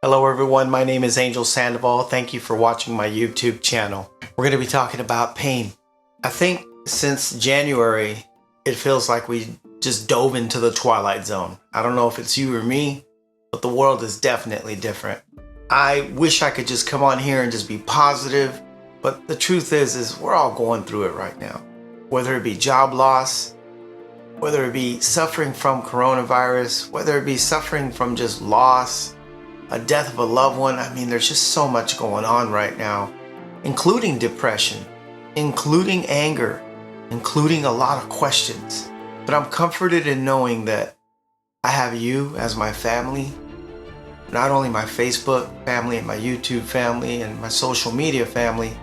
Hello everyone, my name is Angel Sandoval. Thank you for watching my YouTube channel. We're going to be talking about pain. I think since January, it feels like we just dove into the twilight zone. I don't know if it's you or me, but the world is definitely different. I wish I could just come on here and just be positive, but the truth is we're all going through it right now. Whether it be job loss, whether it be suffering from coronavirus, whether it be suffering from just loss, a death of a loved one. I mean, there's just so much going on right now, including depression, including anger, including a lot of questions. But I'm comforted in knowing that I have you as my family, not only my Facebook family and my YouTube family and my social media family,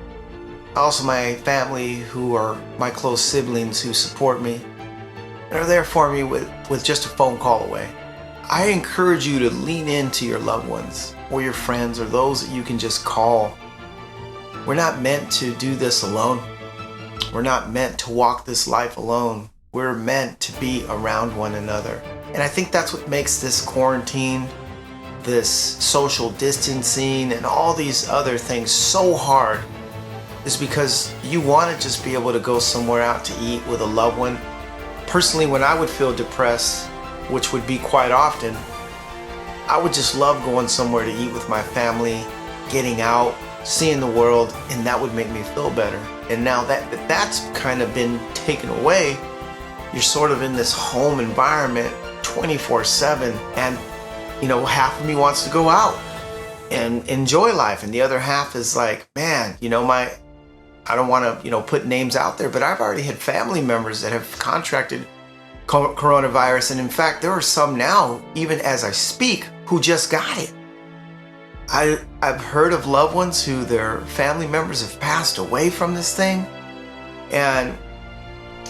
also my family who are my close siblings who support me and are there for me with just a phone call away. I encourage you to lean into your loved ones or your friends or those that you can just call. We're not meant to do this alone. We're not meant to walk this life alone. We're meant to be around one another. And I think that's what makes this quarantine, this social distancing, and all these other things so hard, is because you want to just be able to go somewhere out to eat with a loved one. Personally, when I would feel depressed, which would be quite often, I would just love going somewhere to eat with my family, getting out, seeing the world, and that would make me feel better. And now that's kind of been taken away, you're sort of in this home environment 24/7, and half of me wants to go out and enjoy life, and the other half is like, man, I don't want to put names out there, but I've already had family members that have contracted coronavirus, and in fact there are some now, even as I speak, who just got it. I've heard of loved ones who their family members have passed away from this thing, and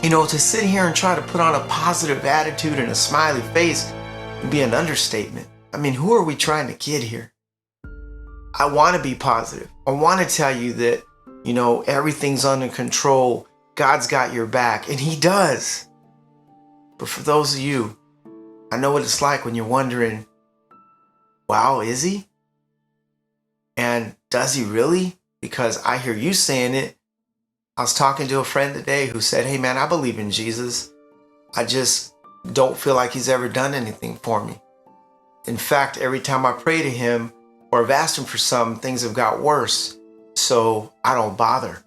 to sit here and try to put on a positive attitude and a smiley face would be an understatement. I mean, who are we trying to kid here? I want to be positive. I want to tell you that everything's under control. God's got your back, and He does. But for those of you, I know what it's like when you're wondering, wow, is He? And does He really? Because I hear you saying it. I was talking to a friend today who said, hey man, I believe in Jesus. I just don't feel like He's ever done anything for me. In fact, every time I pray to Him or have asked Him for something, things have got worse. So I don't bother.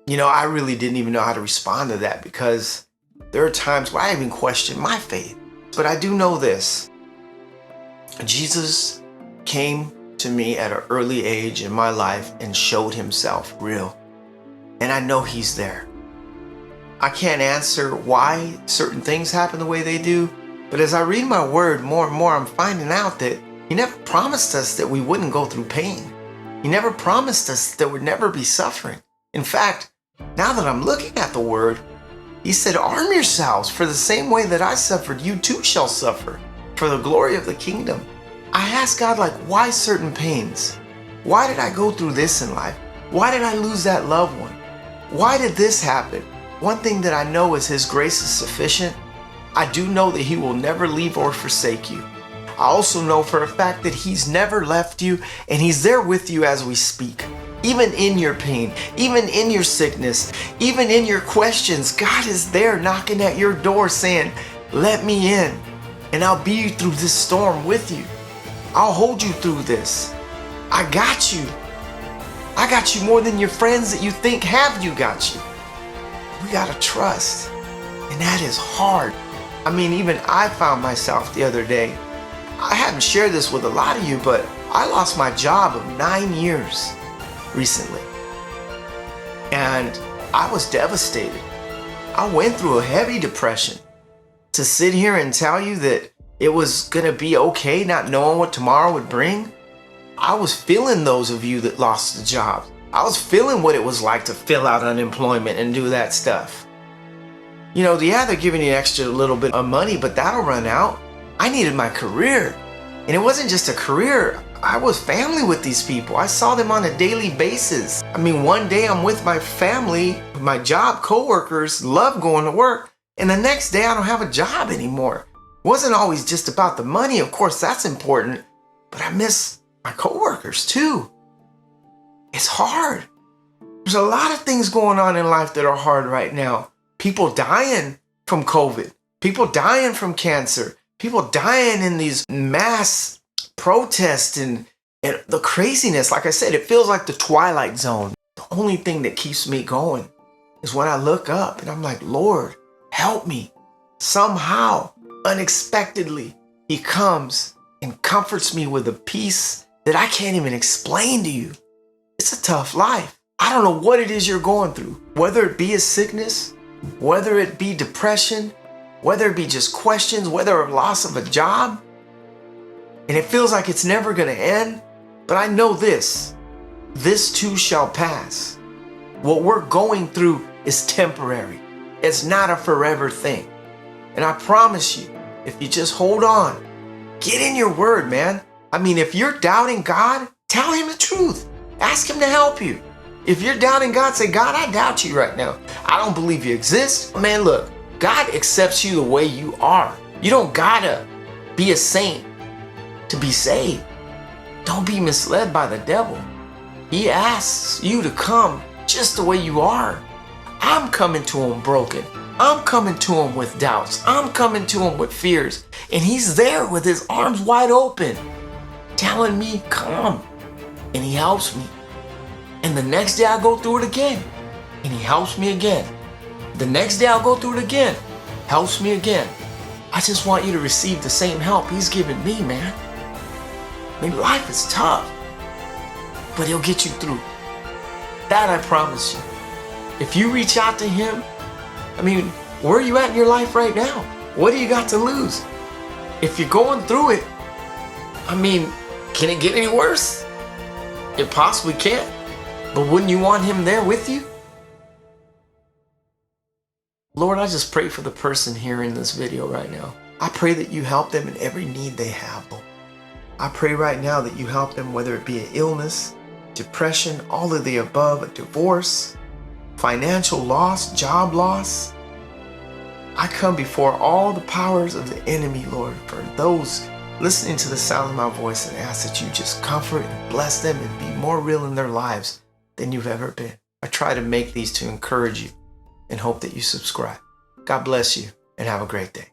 I really didn't even know how to respond to that, because there are times where I even question my faith. But I do know this. Jesus came to me at an early age in my life and showed Himself real. And I know He's there. I can't answer why certain things happen the way they do, but as I read my word more and more, I'm finding out that He never promised us that we wouldn't go through pain. He never promised us that there would never be suffering. In fact, now that I'm looking at the word, He said, arm yourselves, for the same way that I suffered, you too shall suffer, for the glory of the kingdom. I asked God, why certain pains? Why did I go through this in life? Why did I lose that loved one? Why did this happen? One thing that I know is His grace is sufficient. I do know that He will never leave or forsake you. I also know for a fact that He's never left you, and He's there with you as we speak. Even in your pain, even in your sickness, even in your questions, God is there knocking at your door saying, let me in, and I'll be through this storm with you. I'll hold you through this. I got you. I got you more than your friends that you think have you got you. We gotta trust, and that is hard. I mean, even I found myself the other day. I haven't shared this with a lot of you, but I lost my job of 9 years recently. And I was devastated. I went through a heavy depression. To sit here and tell you that it was gonna be okay, not knowing what tomorrow would bring, I was feeling those of you that lost the job. I was feeling what it was like to fill out unemployment and do that stuff. They're giving you an extra little bit of money, but that'll run out. I needed my career. And it wasn't just a career. I was family with these people. I saw them on a daily basis. I mean, one day I'm with my family, my job coworkers, love going to work, and the next day I don't have a job anymore. It wasn't always just about the money. Of course, that's important, but I miss my coworkers too. It's hard. There's a lot of things going on in life that are hard right now. People dying from COVID. People dying from cancer. People dying in these mass protests and the craziness. Like I said, it feels like the Twilight Zone. The only thing that keeps me going is when I look up and I'm like, Lord, help me. Somehow, unexpectedly, He comes and comforts me with a peace that I can't even explain to you. It's a tough life. I don't know what it is you're going through, whether it be a sickness, whether it be depression, whether it be just questions, whether a loss of a job, and it feels like it's never going to end. But I know this too shall pass. What we're going through is temporary. It's not a forever thing. And I promise you, if you just hold on, get in your word, man. I mean, if you're doubting God, tell Him the truth. Ask Him to help you. If you're doubting God, say, God, I doubt you right now. I don't believe you exist. Man, look, God accepts you the way you are. You don't gotta be a saint to be saved. Don't be misled by the devil. He asks you to come just the way you are. I'm coming to Him broken. I'm coming to Him with doubts. I'm coming to Him with fears. And He's there with His arms wide open, telling me, come. And He helps me. And the next day I go through it again, and He helps me again. The next day I'll go through it again, helps me again. I just want you to receive the same help He's given me, man. I mean, life is tough, but He'll get you through. That I promise you. If you reach out to Him, I mean, where are you at in your life right now? What do you got to lose? If you're going through it, I mean, can it get any worse? It possibly can. But wouldn't you want Him there with you? Lord, I just pray for the person hearing this video right now. I pray that you help them in every need they have, Lord. I pray right now that you help them, whether it be an illness, depression, all of the above, a divorce, financial loss, job loss. I come before all the powers of the enemy, Lord, for those listening to the sound of my voice, and ask that you just comfort and bless them and be more real in their lives than you've ever been. I try to make these to encourage you and hope that you subscribe. God bless you and have a great day.